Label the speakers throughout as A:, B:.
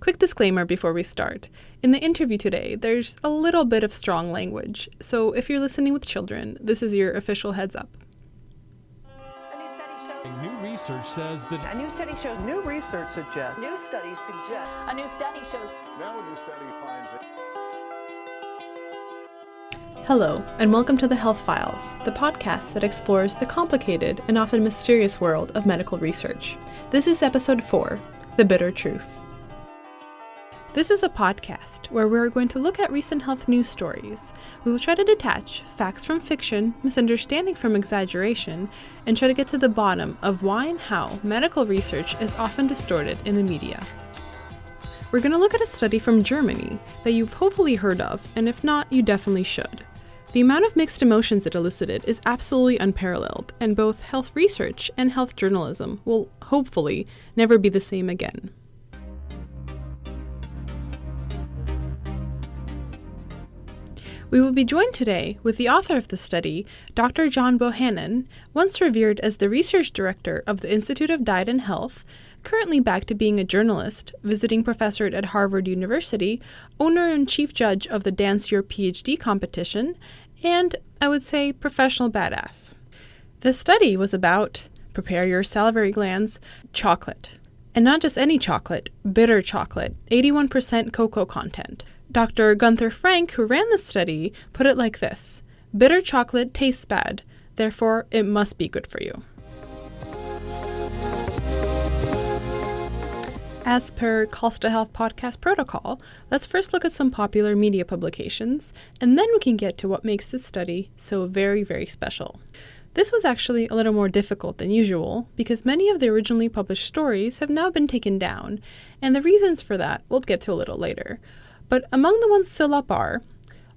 A: Quick disclaimer before we start. In the interview today, there's a little bit of strong language, so if you're listening with children, this is your official heads up.
B: New research says that
C: a new study shows.
D: New research suggests.
C: New studies suggest. A new study shows.
E: Now a new study finds that.
A: Hello, and welcome to the Health Files, the podcast that explores the complicated and often mysterious world of medical research. This is episode 4, The Bitter Truth. This is a podcast where we're going to look at recent health news stories. We will try to detach facts from fiction, misunderstanding from exaggeration, and try to get to the bottom of why and how medical research is often distorted in the media. We're going to look at a study from Germany that you've hopefully heard of, and if not, you definitely should. The amount of mixed emotions it elicited is absolutely unparalleled, and both health research and health journalism will hopefully never be the same again. We will be joined today with the author of the study, Dr. John Bohannon, once revered as the research director of the Institute of Diet and Health, currently back to being a journalist, visiting professor at Harvard University, owner and chief judge of the Dance Your Ph.D. competition, and, I would say, professional badass. The study was about, prepare your salivary glands, chocolate. And not just any chocolate, bitter chocolate, 81% cocoa content. Dr. Gunther Frank, who ran the study, put it like this: bitter chocolate tastes bad, therefore it must be good for you. As per Calls to Health podcast protocol, let's first look at some popular media publications, and then we can get to what makes this study so very, very special. This was actually a little more difficult than usual, because many of the originally published stories have now been taken down, and the reasons for that we'll get to a little later. But among the ones still up are: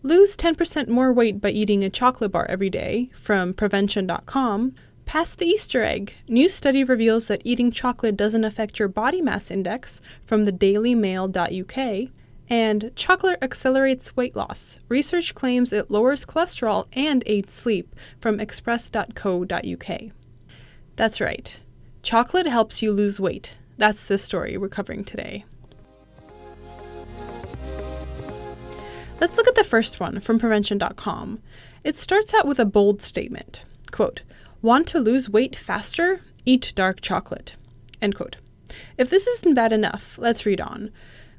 A: lose 10% more weight by eating a chocolate bar every day, from prevention.com, pass the Easter egg, new study reveals that eating chocolate doesn't affect your body mass index, from the dailymail.uk, and chocolate accelerates weight loss, research claims it lowers cholesterol and aids sleep, from express.co.uk. That's right, chocolate helps you lose weight. That's the story we're covering today. Let's look at the first one from prevention.com. It starts out with a bold statement. Quote, "Want to lose weight faster? Eat dark chocolate." End quote. If this isn't bad enough, let's read on.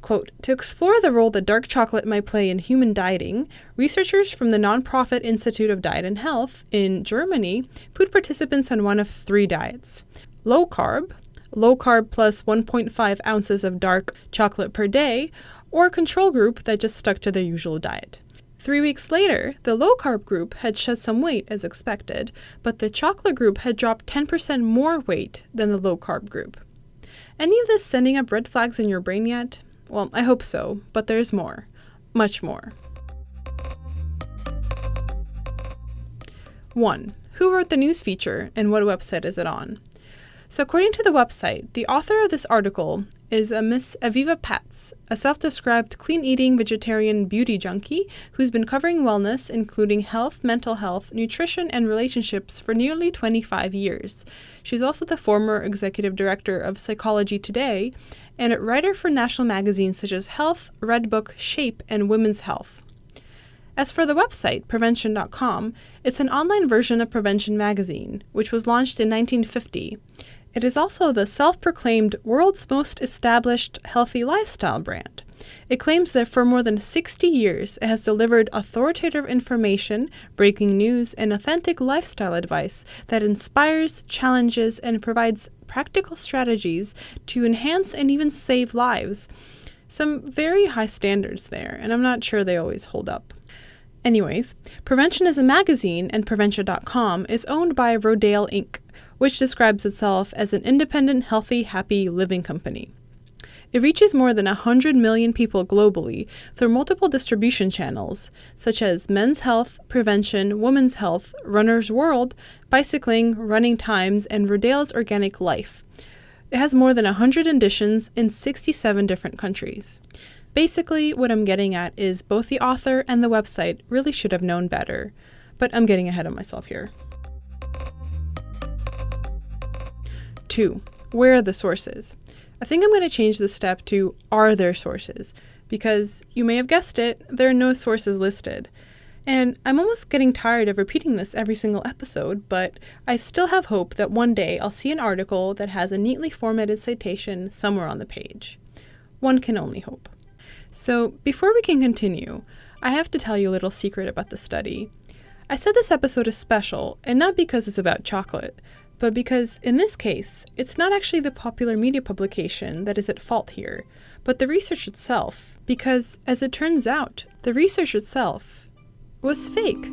A: Quote, "To explore the role that dark chocolate might play in human dieting, researchers from the nonprofit Institute of Diet and Health in Germany put participants on one of 3 diets: low carb plus 1.5 ounces of dark chocolate per day, or a control group that just stuck to their usual diet. 3 weeks later, the low-carb group had shed some weight as expected, but the chocolate group had dropped 10% more weight than the low-carb group. Any of this sending up red flags in your brain yet? Well, I hope so, but there's more. Much more. 1. Who wrote the news feature, and what website is it on? So according to the website, the author of this article is a Miss Aviva Patz, a self-described clean-eating vegetarian beauty junkie who's been covering wellness, including health, mental health, nutrition, and relationships for nearly 25 years. She's also the former executive director of Psychology Today and a writer for national magazines such as Health, Redbook, Shape, and Women's Health. As for the website, prevention.com, it's an online version of Prevention magazine, which was launched in 1950. It is also the self-proclaimed world's most established healthy lifestyle brand. It claims that for more than 60 years, it has delivered authoritative information, breaking news, and authentic lifestyle advice that inspires, challenges, and provides practical strategies to enhance and even save lives. Some very high standards there, and I'm not sure they always hold up. Anyways, Prevention is a magazine, and Prevention.com is owned by Rodale Inc., which describes itself as an independent, healthy, happy living company. It reaches more than 100 million people globally through multiple distribution channels, such as Men's Health, Prevention, Women's Health, Runner's World, Bicycling, Running Times, and Rodale's Organic Life. It has more than 100 editions in 67 different countries. Basically, what I'm getting at is both the author and the website really should have known better, but I'm getting ahead of myself here. 2. Where are the sources? I think I'm going to change the step to are there sources? Because you may have guessed it, there are no sources listed. And I'm almost getting tired of repeating this every single episode, but I still have hope that one day I'll see an article that has a neatly formatted citation somewhere on the page. One can only hope. So before we can continue, I have to tell you a little secret about the study. I said this episode is special, and not because it's about chocolate, but because in this case, it's not actually the popular media publication that is at fault here, but the research itself, because as it turns out, the research itself was fake.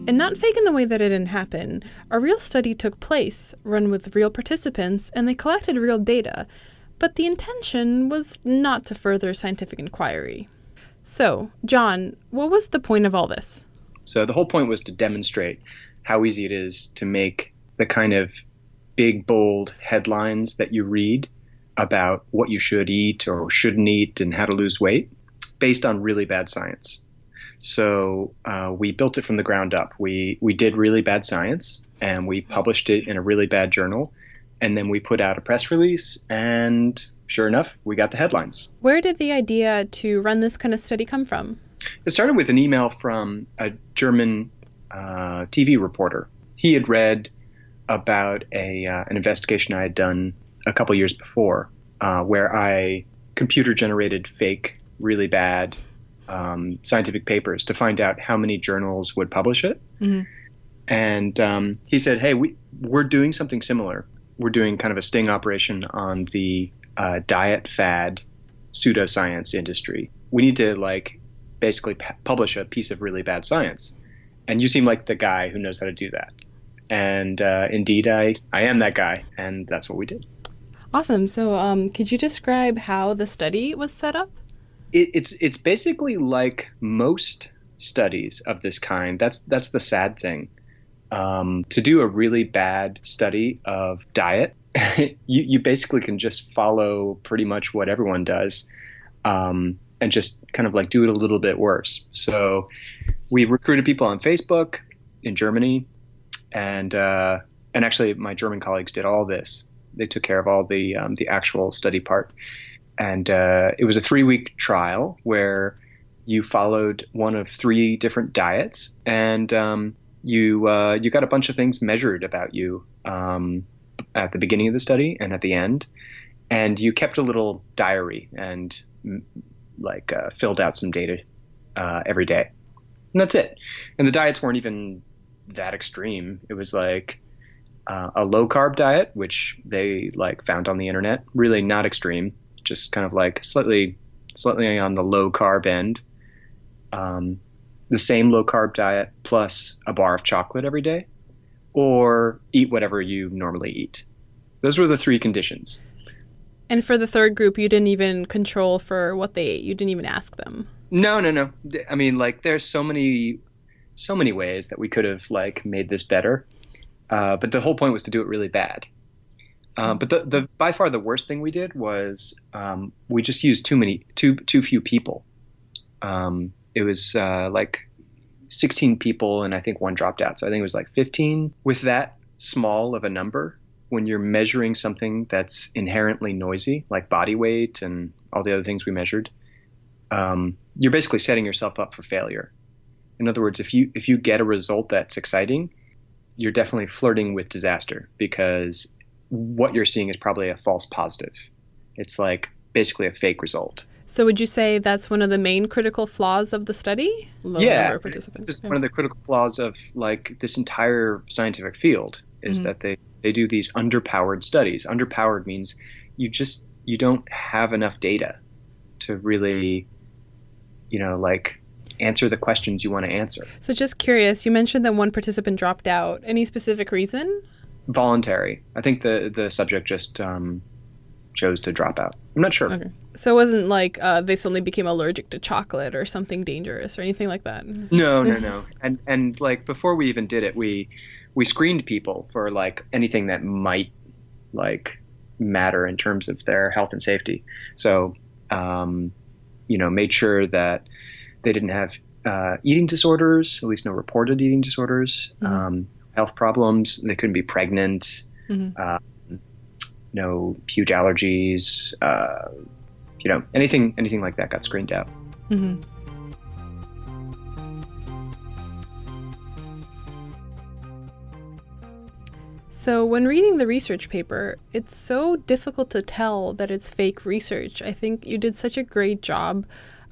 A: And not fake in the way that it didn't happen. A real study took place, run with real participants, and they collected real data, but the intention was not to further scientific inquiry. So, John, what was the point of all this?
D: So the whole point was to demonstrate how easy it is to make the kind of big, bold headlines that you read about what you should eat or shouldn't eat and how to lose weight based on really bad science. So we built it from the ground up. We did really bad science, and we published it in a really bad journal, and then we put out a press release, and sure enough, we got the headlines.
A: Where did the idea to run this kind of study come from?
D: It started with an email from a German TV reporter. He had read about an investigation I had done a couple years before, where I computer-generated fake, really bad scientific papers to find out how many journals would publish it. Mm-hmm. And he said, hey, we're doing something similar. We're doing kind of a sting operation on the diet fad pseudoscience industry. We need to basically publish a piece of really bad science. And you seem like the guy who knows how to do that. And indeed, I am that guy. And that's what we did.
A: Awesome. So could you describe how the study was set up?
D: It's basically like most studies of this kind. That's the sad thing. To do a really bad study of diet, you basically can just follow pretty much what everyone does, and just kind of do it a little bit worse. So we recruited people on Facebook in Germany, and actually my German colleagues did all this. They took care of all the actual study part. And it was a 3-week trial where you followed one of 3 different diets, and you got a bunch of things measured about you at the beginning of the study and at the end, and you kept a little diary and filled out some data every day, and that's it. And the diets weren't even that extreme. It was a low carb diet, which they found on the internet, really not extreme. Just kind of slightly on the low carb end. The same low carb diet plus a bar of chocolate every day, or eat whatever you normally eat. Those were the 3 conditions.
A: And for the third group, you didn't even control for what they ate. You didn't even ask them.
D: No. I mean, there's so many ways that we could have made this better. But the whole point was to do it really bad. But the by far the worst thing we did was we just used too few people. It was 16 people, and I think 1 dropped out. So I think it was 15. With that small of a number, when you're measuring something that's inherently noisy, like body weight and all the other things we measured, you're basically setting yourself up for failure. In other words, if you get a result that's exciting, you're definitely flirting with disaster, because what you're seeing is probably a false positive. It's basically a fake result.
A: So would you say that's one of the main critical flaws of the study?
D: Yeah, this is one of the critical flaws of this entire scientific field is that they do these underpowered studies. Underpowered means you don't have enough data to really, answer the questions you want to answer.
A: So just curious, you mentioned that 1 participant dropped out. Any specific reason?
D: Voluntary. I think the subject just chose to drop out. I'm not sure.
A: Okay. So it wasn't they suddenly became allergic to chocolate or something dangerous or anything like that?
D: No. And before we even did it, we screened people for anything that might matter in terms of their health and safety. So, made sure that they didn't have eating disorders, at least no reported eating disorders, health problems. They couldn't be pregnant. No huge allergies, anything like that got screened out.
A: Mm-hmm. So when reading the research paper, it's so difficult to tell that it's fake research. I think you did such a great job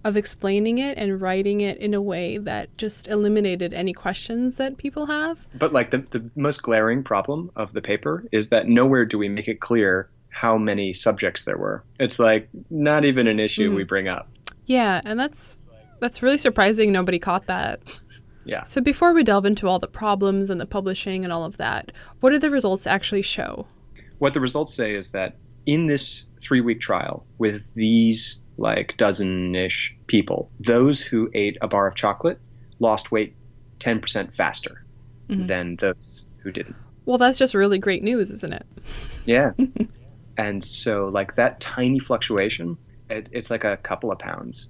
A: of explaining it and writing it in a way that just eliminated any questions that people have.
D: But like the most glaring problem of the paper is that nowhere do we make it clear how many subjects there were. It's like not even an issue we bring up.
A: Yeah, and that's really surprising nobody caught that.
D: Yeah.
A: So before we delve into all the problems and the publishing and all of that, what do the results actually show?
D: What the results say is that in this 3-week trial with these like dozen-ish people, those who ate a bar of chocolate lost weight 10% faster than those who didn't.
A: Well, that's just really great news, isn't it?
D: Yeah. And so like that tiny fluctuation, it's like a couple of pounds.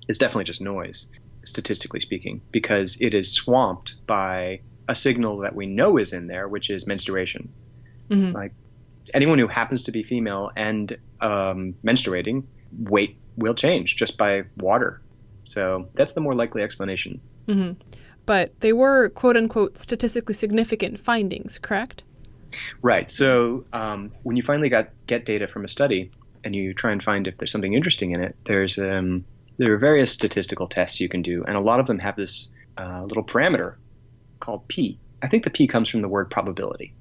D: It's definitely just noise, statistically speaking, because it is swamped by a signal that we know is in there, which is menstruation. Like anyone who happens to be female and menstruating, weight will change just by water. So that's the more likely explanation.
A: But they were, quote unquote, statistically significant findings, correct?
D: Right. So when you finally get data from a study and you try and find if there's something interesting in it, there are various statistical tests you can do, and a lot of them have this little parameter called P. I think the P comes from the word probability,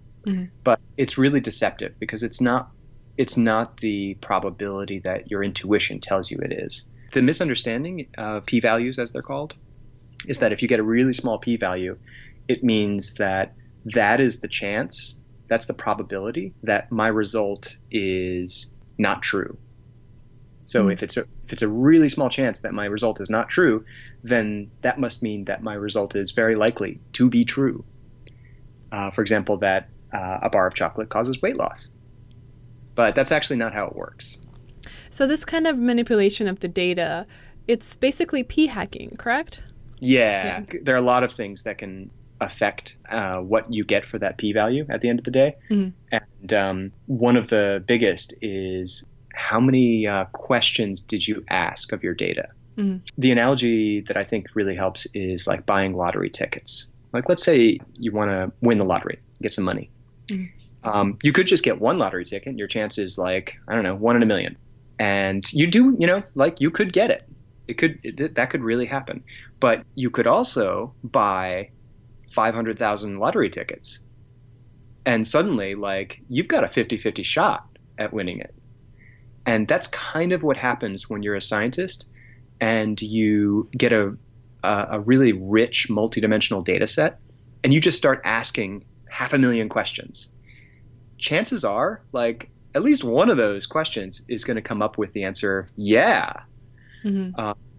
D: but it's really deceptive because it's not the probability that your intuition tells you it is. The misunderstanding of p-values, as they're called, is that if you get a really small p-value, it means that is the chance, that's the probability that my result is not true. So if it's a really small chance that my result is not true, then that must mean that my result is very likely to be true. For example, that a bar of chocolate causes weight loss. But that's actually not how it works.
A: So this kind of manipulation of the data, it's basically p-hacking, correct?
D: Yeah. There are a lot of things that can affect what you get for that p-value at the end of the day. And one of the biggest is how many questions did you ask of your data? The analogy that I think really helps is like buying lottery tickets. Like, let's say you want to win the lottery, get some money. You could just get one lottery ticket and your chance is like, I don't know, 1 in a million. And you do, like you could get it. That could really happen. But you could also buy 500,000 lottery tickets. And suddenly, like, you've got a 50-50 shot at winning it. And that's kind of what happens when you're a scientist and you get a really rich multidimensional data set and you just start asking 500,000 questions. Chances are, like, at least one of those questions is going to come up with the answer, yeah.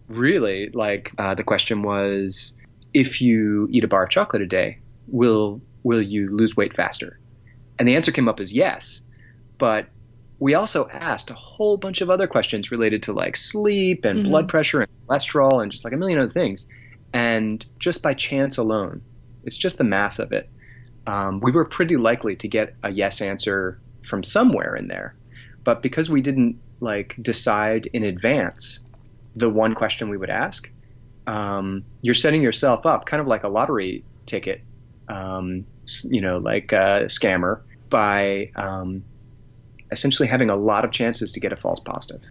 D: Really, like, the question was, if you eat a bar of chocolate a day, will you lose weight faster? And the answer came up as yes. But we also asked a whole bunch of other questions related to like sleep and blood pressure and cholesterol and just like a million other things. And just by chance alone, it's just the math of it. We were pretty likely to get a yes answer from somewhere in there. But because we didn't like decide in advance the one question we would ask, you're setting yourself up kind of like a lottery ticket, like a scammer by essentially having a lot of chances to get a false positive.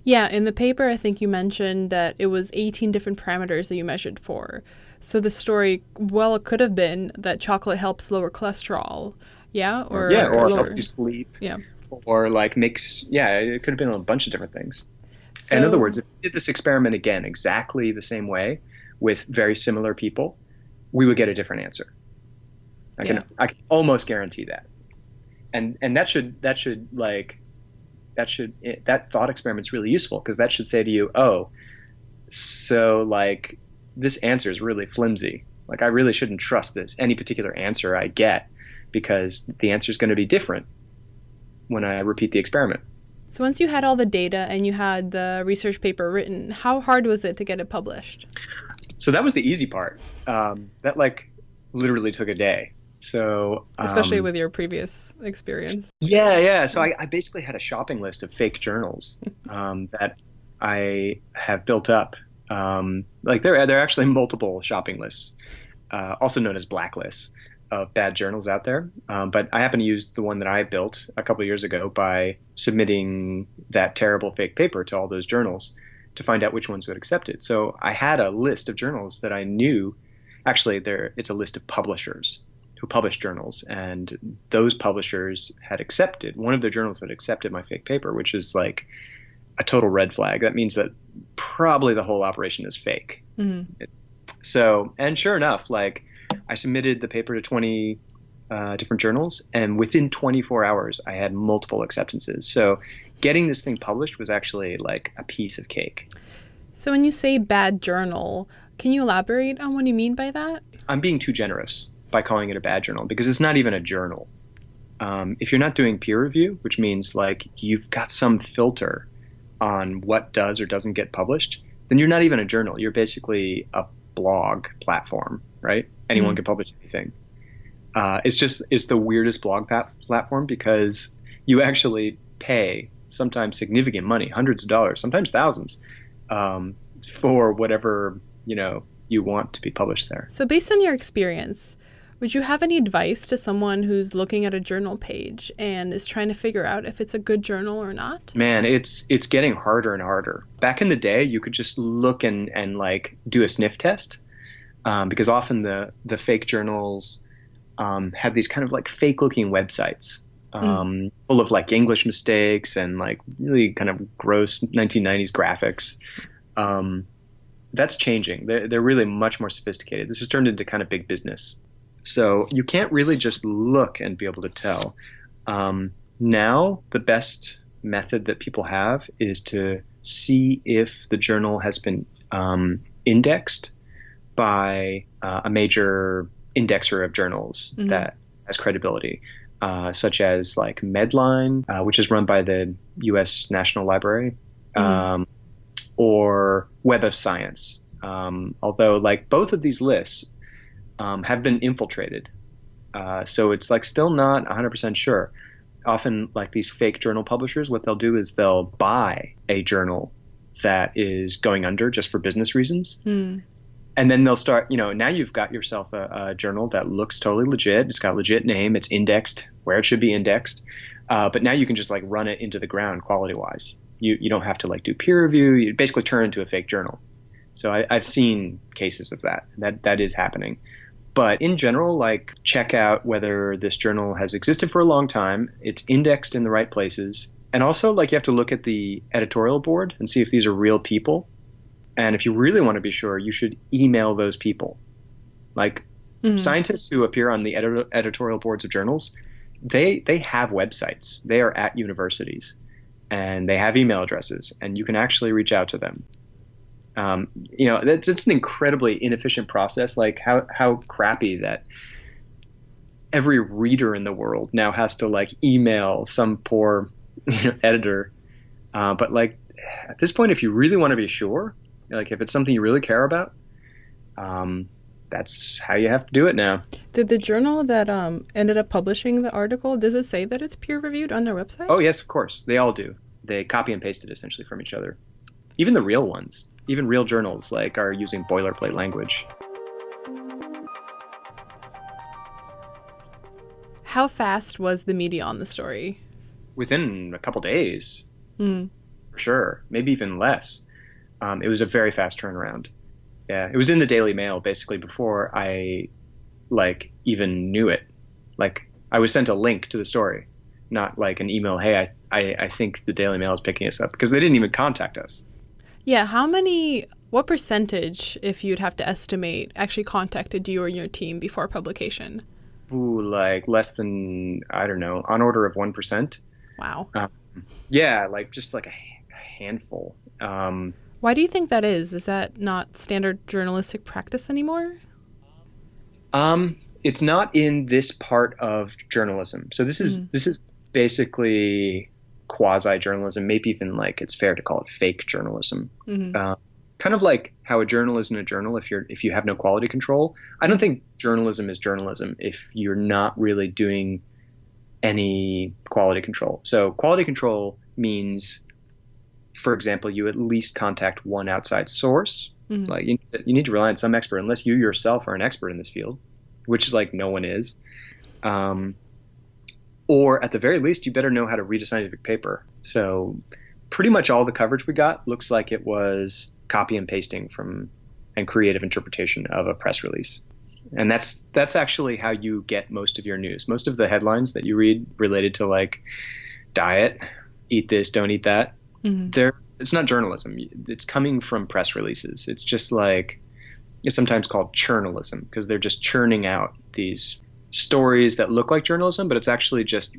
A: Yeah, in the paper, I think you mentioned that it was 18 different parameters that you measured for. So the story, well, it could have been that chocolate helps lower cholesterol, or
D: help you sleep.
A: Yeah.
D: Or like it could have been a bunch of different things. So, in other words, if we did this experiment again exactly the same way with very similar people, we would get a different answer. I can almost guarantee that. And that thought experiment's really useful because that should say to you, oh, so like this answer is really flimsy. Like I really shouldn't trust any particular answer I get because the answer is going to be different when I repeat the experiment.
A: So once you had all the data and you had the research paper written, how hard was it to get it published?
D: So that was the easy part. That like literally took a day So
A: Especially with your previous experience.
D: yeah. So I basically had a shopping list of fake journals that I have built up. Like there are actually multiple shopping lists, also known as blacklists of bad journals out there. But I happen to use the one that I built a couple of years ago by submitting that terrible fake paper to all those journals to find out which ones would accept it. So I had a list of journals that I knew. Actually, it's a list of publishers who publish journals, and those publishers had accepted, one of their journals had accepted my fake paper, which is like a total red flag. That means that probably the whole operation is fake. And sure enough, like I submitted the paper to 20 different journals, and within 24 hours, I had multiple acceptances. So getting this thing published was actually like a piece of cake.
A: So when you say bad journal, can you elaborate on what you mean by that?
D: I'm being too generous by calling it a bad journal because it's not even a journal. If you're not doing peer review, which means like you've got some filter on what does or doesn't get published, then you're not even a journal. You're basically a blog platform, right? Anyone can publish anything. It's the weirdest blog platform because you actually pay sometimes significant money, hundreds of dollars, sometimes thousands, for whatever, you want to be published there.
A: So based on your experience, would you have any advice to someone who's looking at a journal page and is trying to figure out if it's a good journal or not?
D: Man, it's getting harder and harder. Back in the day, you could just look and like do a sniff test, because often the fake journals have these kind of like fake looking websites full of like English mistakes and like really kind of gross 1990s graphics. That's changing. They're really much more sophisticated. This has turned into kind of big business. So you can't really just look and be able to tell. Now, the best method that people have is to see if the journal has been indexed by a major indexer of journals that has credibility, such as like Medline, which is run by the U.S. National Library, or Web of Science. Although like both of these lists have been infiltrated. So it's like still not 100% sure. Often like these fake journal publishers, what they'll do is they'll buy a journal that is going under just for business reasons. And then they'll start, now you've got yourself a journal that looks totally legit. It's got a legit name. It's indexed where it should be indexed. But now you can just like run it into the ground quality wise. You don't have to like do peer review. You basically turn into a fake journal. So I've seen cases of that. That is happening. But in general, like check out whether this journal has existed for a long time. It's indexed in the right places. And also like you have to look at the editorial board and see if these are real people. And if you really want to be sure, you should email those people. Like scientists who appear on the editorial boards of journals, they have websites. They are at universities and they have email addresses and you can actually reach out to them. It's an incredibly inefficient process. Like how crappy that every reader in the world now has to like email some poor editor. But like at this point, if you really want to be sure, like if it's something you really care about, that's how you have to do it now.
A: Did the journal that ended up publishing the article, does it say that it's peer reviewed on their website?
D: Oh yes, of course. They all do. They copy and paste it essentially from each other. Even the real ones. Even real journals like are using boilerplate language.
A: How fast was the media on the story?
D: Within a couple days, for sure. Maybe even less. It was a very fast turnaround. Yeah, it was in the Daily Mail basically before I like even knew it. Like I was sent a link to the story, not like an email. Hey, I think the Daily Mail is picking us up because they didn't even contact us.
A: Yeah, what percentage, if you'd have to estimate, actually contacted you or your team before publication?
D: Ooh, like less than, I don't know, on order of 1%.
A: Wow.
D: Yeah, like just like a handful.
A: Why do you think that is? Is that not standard journalistic practice anymore?
D: It's not in this part of journalism. So this is basically quasi-journalism, maybe even like it's fair to call it fake journalism. kind of like how a journal isn't a journal if you have no quality control. I don't think journalism is journalism if you're not really doing any quality control. So quality control means, for example, you at least contact one outside source. Like you need to rely on some expert, unless you yourself are an expert in this field, which is like no one is. Or at the very least, you better know how to read a scientific paper. So pretty much all the coverage we got looks like it was copy and pasting from and creative interpretation of a press release. And that's actually how you get most of your news. Most of the headlines that you read related to like diet, eat this, don't eat that, it's not journalism. It's coming from press releases. It's just like, it's sometimes called churnalism because they're just churning out these stories that look like journalism, but it's actually just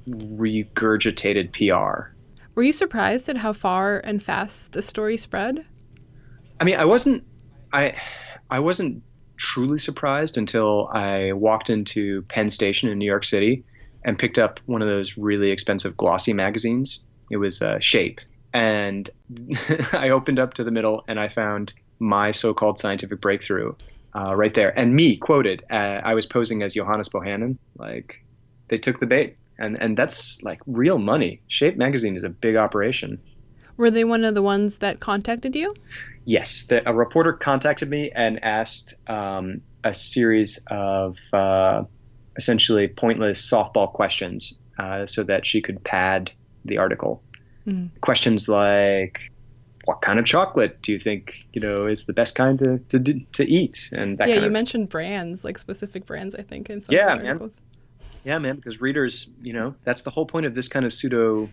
D: regurgitated PR.
A: Were you surprised at how far and fast the story spread?
D: I mean, I wasn't truly surprised until I walked into Penn Station in New York City and picked up one of those really expensive glossy magazines. It was Shape. And I opened up to the middle and I found my so-called scientific breakthrough right there. And me quoted, I was posing as Johannes Bohannon. Like, they took the bait. And that's like real money. Shape magazine is a big operation.
A: Were they one of the ones that contacted you?
D: Yes. A reporter contacted me and asked a series of essentially pointless softball questions so that she could pad the article. Questions like, what kind of chocolate do you think, is the best kind to eat? And that
A: you mentioned brands, like specific brands, I think, in some
D: of the
A: articles.
D: Man. Yeah, man, because readers, that's the whole point of this kind of pseudo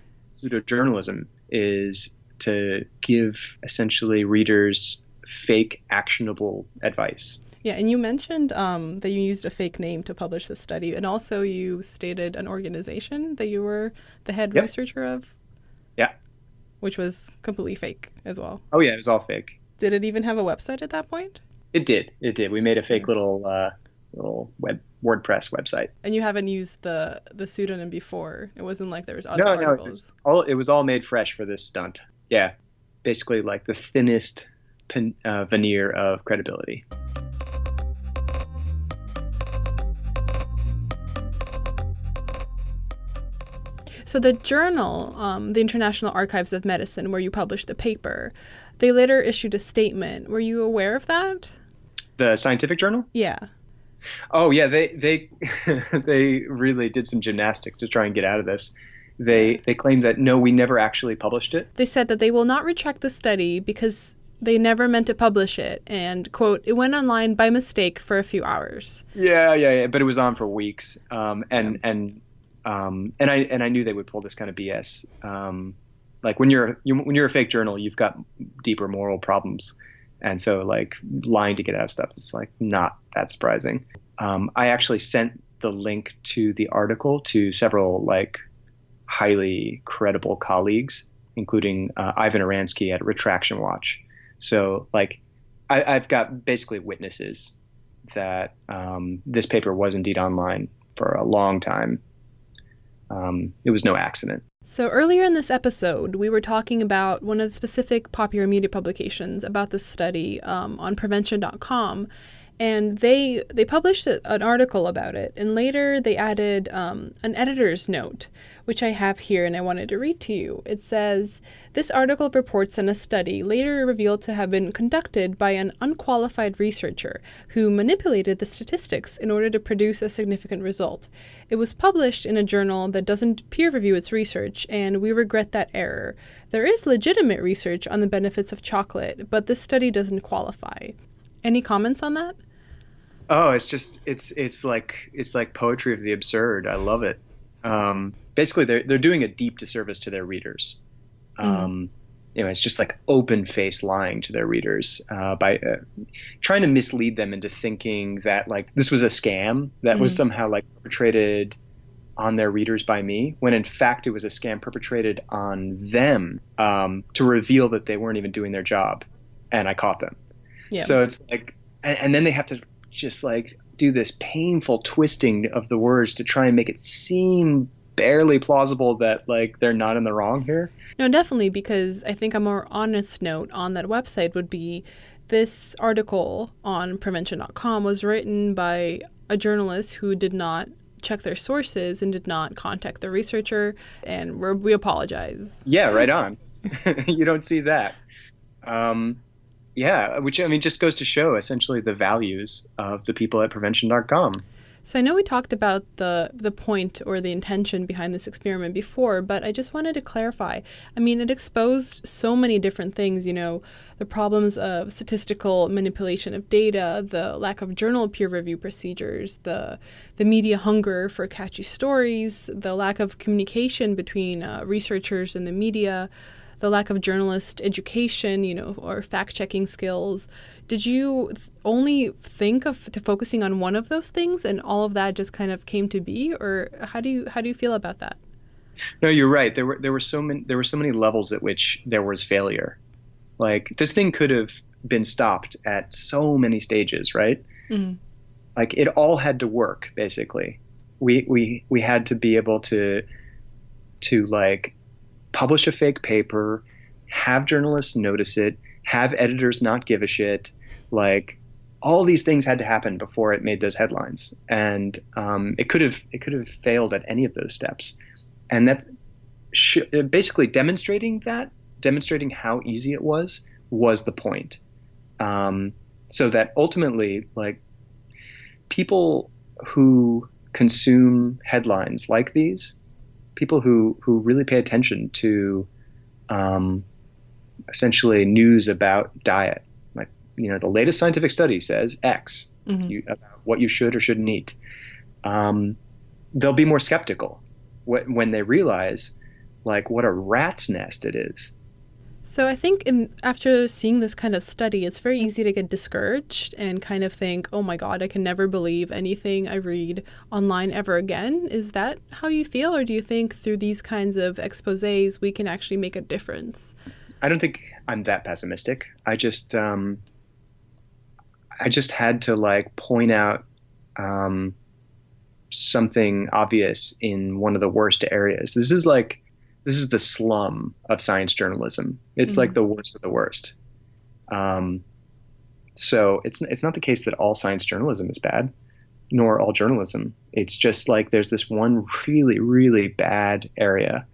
D: journalism, is to give essentially readers fake actionable advice.
A: Yeah, and you mentioned that you used a fake name to publish this study, and also you stated an organization that you were the head researcher of.
D: Yeah.
A: Which was completely fake as well.
D: Oh, yeah, it was all fake.
A: Did it even have a website at that point?
D: It did. We made a fake little WordPress website.
A: And you haven't used the pseudonym before? It wasn't like there was other articles?
D: No, it was all made fresh for this stunt. Yeah, basically like the thinnest veneer of credibility.
A: So the journal, the International Archives of Medicine, where you published the paper, they later issued a statement. Were you aware of that?
D: The scientific journal?
A: Yeah.
D: Oh, yeah. They they really did some gymnastics to try and get out of this. They claimed that, no, we never actually published it.
A: They said that they will not retract the study because they never meant to publish it. And, quote, it went online by mistake for a few hours.
D: Yeah. But it was on for weeks. And I knew they would pull this kind of BS. Like when you're a fake journal, you've got deeper moral problems, and so like lying to get out of stuff is like not that surprising. I actually sent the link to the article to several like highly credible colleagues, including Ivan Aransky at Retraction Watch. So like I've got basically witnesses that this paper was indeed online for a long time. It was no accident.
A: So earlier in this episode, we were talking about one of the specific popular media publications about this study on prevention.com. And they published an article about it. And later they added an editor's note, which I have here and I wanted to read to you. It says, this article reports on a study later revealed to have been conducted by an unqualified researcher who manipulated the statistics in order to produce a significant result. It was published in a journal that doesn't peer review its research, and we regret that error. There is legitimate research on the benefits of chocolate, but this study doesn't qualify. Any comments on that?
D: Oh, it's like poetry of the absurd. I love it. Basically, they're doing a deep disservice to their readers. It's just like open-faced lying to their readers by trying to mislead them into thinking that like this was a scam that was somehow like perpetrated on their readers by me, when in fact it was a scam perpetrated on them to reveal that they weren't even doing their job, and I caught them. Yeah. So it's like, and then they have to just like do this painful twisting of the words to try and make it seem barely plausible that like they're not in the wrong here.
A: No, definitely, because I think a more honest note on that website would be this article on prevention.com was written by a journalist who did not check their sources and did not contact the researcher, and we apologize.
D: Yeah, right on. You don't see that. Yeah, which I mean just goes to show essentially the values of the people at prevention.com.
A: So I know we talked about the point or the intention behind this experiment before, but I just wanted to clarify. I mean, it exposed so many different things, the problems of statistical manipulation of data, the lack of journal peer review procedures, the media hunger for catchy stories, the lack of communication between researchers and the media, the lack of journalist education, or fact-checking skills. Did you only think of focusing on one of those things, and all of that just kind of came to be, or how do you feel about that?
D: No, you're right. There were so many levels at which there was failure. Like this thing could have been stopped at so many stages, right? Mm-hmm. Like it all had to work. Basically, we had to be able to like publish a fake paper, have journalists notice it, have editors not give a shit. Like all these things had to happen before it made those headlines, and it could have failed at any of those steps. And that basically demonstrating how easy it was the point. So that ultimately, like people who consume headlines like these, people who really pay attention to essentially news about diet, like the latest scientific study says X, mm-hmm. About what you should or shouldn't eat. They'll be more skeptical when they realize like what a rat's nest it is.
A: So I think after seeing this kind of study, it's very easy to get discouraged and kind of think, oh my God, I can never believe anything I read online ever again. Is that how you feel? Or do you think through these kinds of exposés, we can actually make a difference?
D: I don't think I'm that pessimistic. I just had to like point out something obvious in one of the worst areas. This is the slum of science journalism. It's mm-hmm. like the worst of the worst. So it's not the case that all science journalism is bad, nor all journalism. It's just like there's this one really, really bad area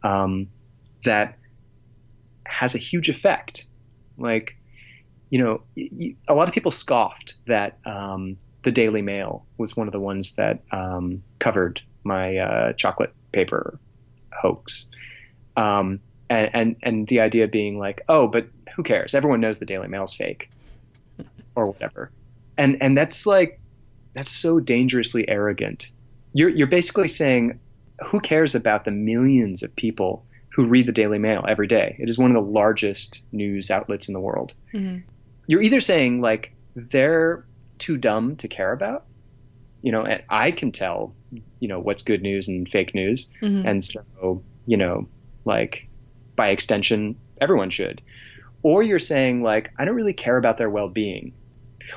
D: that has a huge effect. Like, a lot of people scoffed that the Daily Mail was one of the ones that covered my chocolate paper hoax. And the idea being like, oh, but who cares? Everyone knows the Daily Mail's fake or whatever. And that's so dangerously arrogant. You're basically saying, who cares about the millions of people who read the Daily Mail every day? It is one of the largest news outlets in the world. Mm-hmm. You're either saying like they're too dumb to care about, and I can tell, what's good news and fake news. Mm-hmm. And so, like by extension, everyone should. Or you're saying like, I don't really care about their well-being.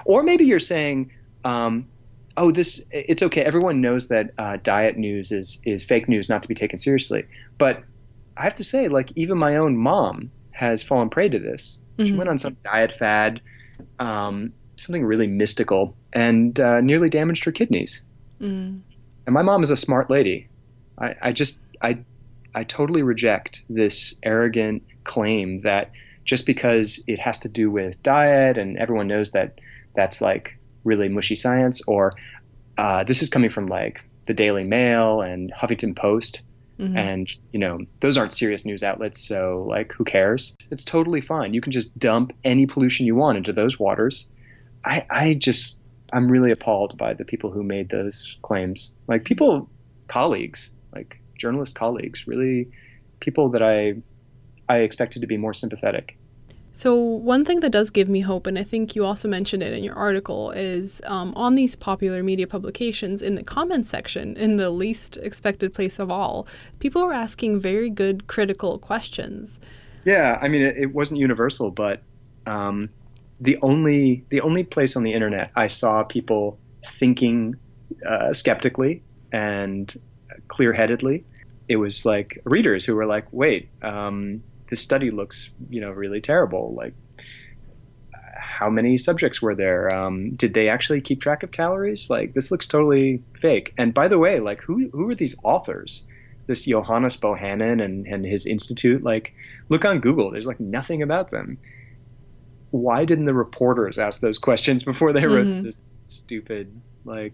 D: Or maybe you're saying, it's okay. Everyone knows that diet news is fake news, not to be taken seriously. But I have to say, like, even my own mom has fallen prey to this. Mm-hmm. She went on some diet fad, something really mystical, and nearly damaged her kidneys. Mm. And my mom is a smart lady. I totally reject this arrogant claim that just because it has to do with diet and everyone knows that that's like really mushy science, or this is coming from like the Daily Mail and Huffington Post. Mm-hmm. And, those aren't serious news outlets. So like, who cares? It's totally fine. You can just dump any pollution you want into those waters. I'm really appalled by the people who made those claims. Like colleagues, like journalist colleagues, really people that I expected to be more sympathetic.
A: So one thing that does give me hope, and I think you also mentioned it in your article, is on these popular media publications, in the comments section, in the least expected place of all, people are asking very good critical questions.
D: Yeah, I mean, it wasn't universal, but the only place on the internet I saw people thinking skeptically and clear-headedly. It was like readers who were like, wait, this study looks, really terrible. Like, how many subjects were there? Did they actually keep track of calories? Like, this looks totally fake. And by the way, like, who are these authors? This Johannes Bohannon and his institute? Like, look on Google. There's like nothing about them. Why didn't the reporters ask those questions before they wrote this stupid, like,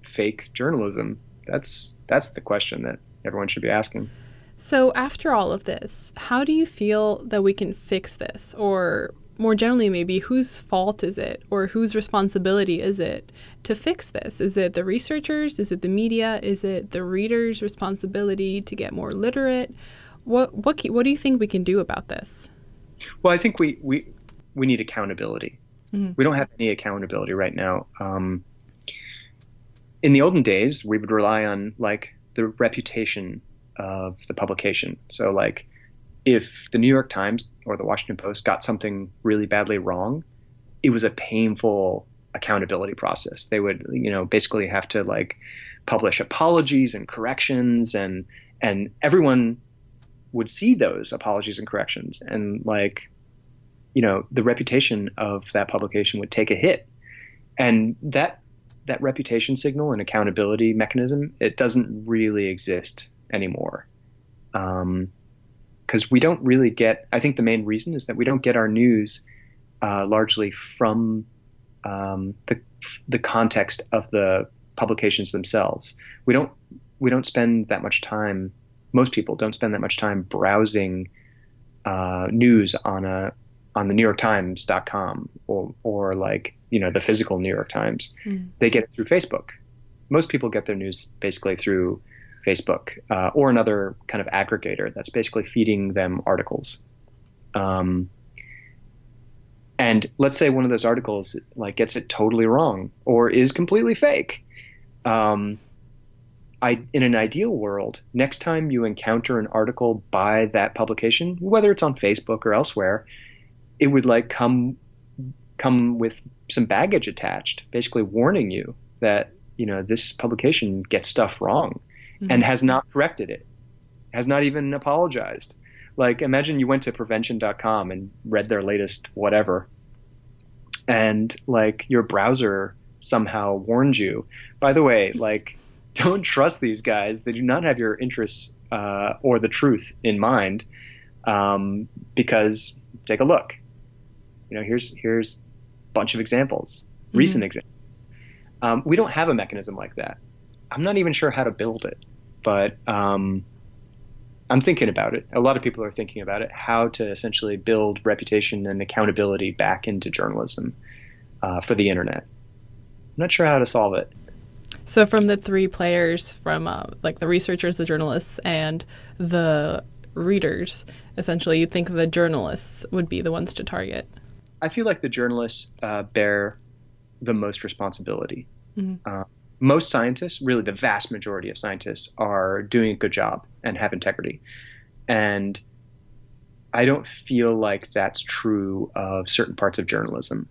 D: fake journalism? That's the question that everyone should be asking.
A: So after all of this, how do you feel that we can fix this? Or more generally, maybe whose fault is it, or whose responsibility is it to fix this? Is it the researchers? Is it the media? Is it the readers' responsibility to get more literate? What do you think we can do about this?
D: Well, I think we need accountability. We don't have any accountability right now. In the olden days, we would rely on like the reputation of the publication. So like, if the New York Times or the Washington Post got something really badly wrong, it was a painful accountability process. They would, basically have to like publish apologies and corrections, and everyone would see those apologies and corrections, and like, the reputation of that publication would take a hit. And that reputation signal and accountability mechanism, it doesn't really exist anymore. Because we don't really get, I think the main reason is that we don't get our news largely from the context of the publications themselves. We don't spend that much time, most people don't spend that much time browsing news on the NewYorkTimes.com or like, the physical New York Times. They get it through Facebook. Most people get their news basically through Facebook or another kind of aggregator that's basically feeding them articles. And let's say one of those articles like gets it totally wrong or is completely fake. In an ideal world, next time you encounter an article by that publication, whether it's on Facebook or elsewhere, it would like come with some baggage attached, basically warning you that, this publication gets stuff wrong. And has not corrected it, has not even apologized. Like, imagine you went to prevention.com and read their latest whatever, and like your browser somehow warned you, by the way, like, don't trust these guys. They do not have your interests or the truth in mind, because take a look. Here's a bunch of examples, recent examples. We don't have a mechanism like that. I'm not even sure how to build it, but I'm thinking about it. A lot of people are thinking about it, how to essentially build reputation and accountability back into journalism for the internet. I'm not sure how to solve it.
A: So from the three players, from like the researchers, the journalists, and the readers, essentially you think the journalists would be the ones to target?
D: I feel like the journalists bear the most responsibility. Most scientists, really the vast majority of scientists, are doing a good job and have integrity. And I don't feel like that's true of certain parts of journalism.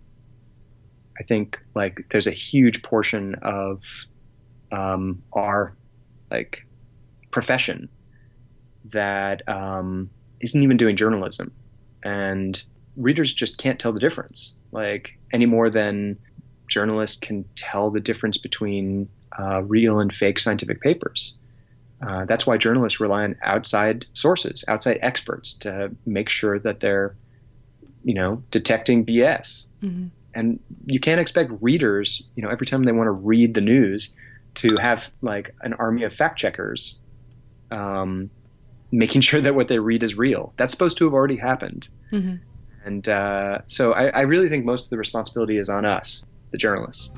D: I think like there's a huge portion of our like profession that isn't even doing journalism, and readers just can't tell the difference, like any more than journalists can tell the difference between real and fake scientific papers. That's why journalists rely on outside sources, outside experts, to make sure that they're, detecting BS. And you can't expect readers, every time they want to read the news, to have like an army of fact checkers making sure that what they read is real. That's supposed to have already happened. And so I really think most of the responsibility is on us, the journalists.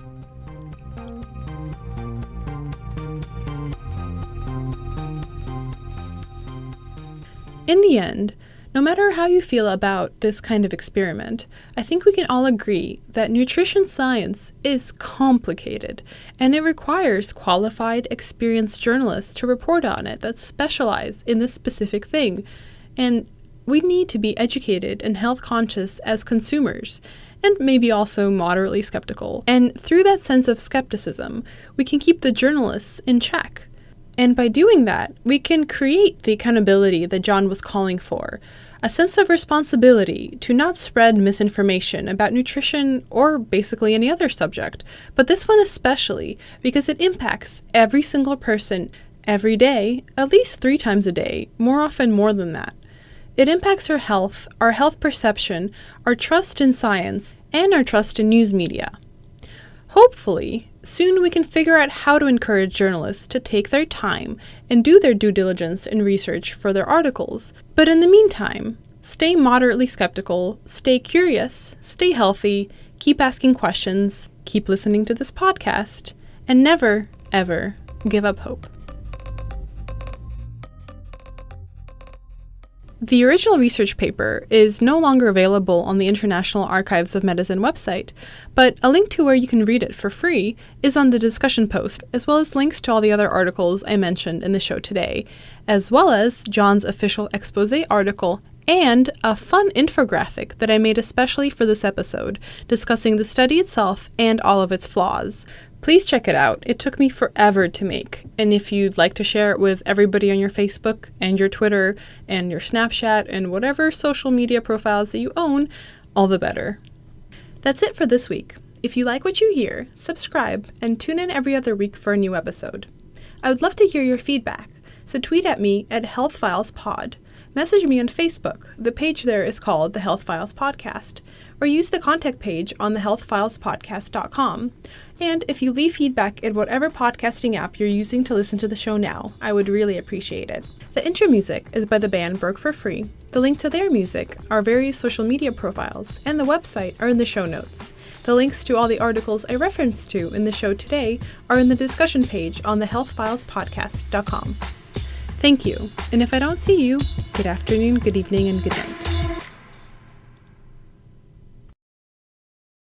A: In the end, no matter how you feel about this kind of experiment, I think we can all agree that nutrition science is complicated, and it requires qualified, experienced journalists to report on it that specialize in this specific thing. And we need to be educated and health conscious as consumers, and maybe also moderately skeptical. And through that sense of skepticism, we can keep the journalists in check. And by doing that, we can create the accountability that John was calling for, a sense of responsibility to not spread misinformation about nutrition or basically any other subject, but this one especially because it impacts every single person every day, at least 3 times a day, more often more than that. It impacts our health perception, our trust in science, and our trust in news media. Hopefully, soon we can figure out how to encourage journalists to take their time and do their due diligence and research for their articles. But in the meantime, stay moderately skeptical, stay curious, stay healthy, keep asking questions, keep listening to this podcast, and never, ever give up hope. The original research paper is no longer available on the International Archives of Medicine website, but a link to where you can read it for free is on the discussion post, as well as links to all the other articles I mentioned in the show today, as well as John's official expose article and a fun infographic that I made especially for this episode, discussing the study itself and all of its flaws. Please check it out. It took me forever to make, and if you'd like to share it with everybody on your Facebook and your Twitter and your Snapchat and whatever social media profiles that you own, all the better. That's it for this week. If you like what you hear, subscribe and tune in every other week for a new episode. I would love to hear your feedback, so tweet at me at HealthFilesPod. Message me on Facebook. The page there is called the Health Files Podcast, or use the contact page on the healthfilespodcast.com. And if you leave feedback at whatever podcasting app you're using to listen to the show now, I would really appreciate it. The intro music is by the band Broke for Free. The link to their music, our various social media profiles, and the website are in the show notes. The links to all the articles I referenced to in the show today are in the discussion page on the healthfilespodcast.com. Thank you, and if I don't see you, good afternoon, good evening, and good night.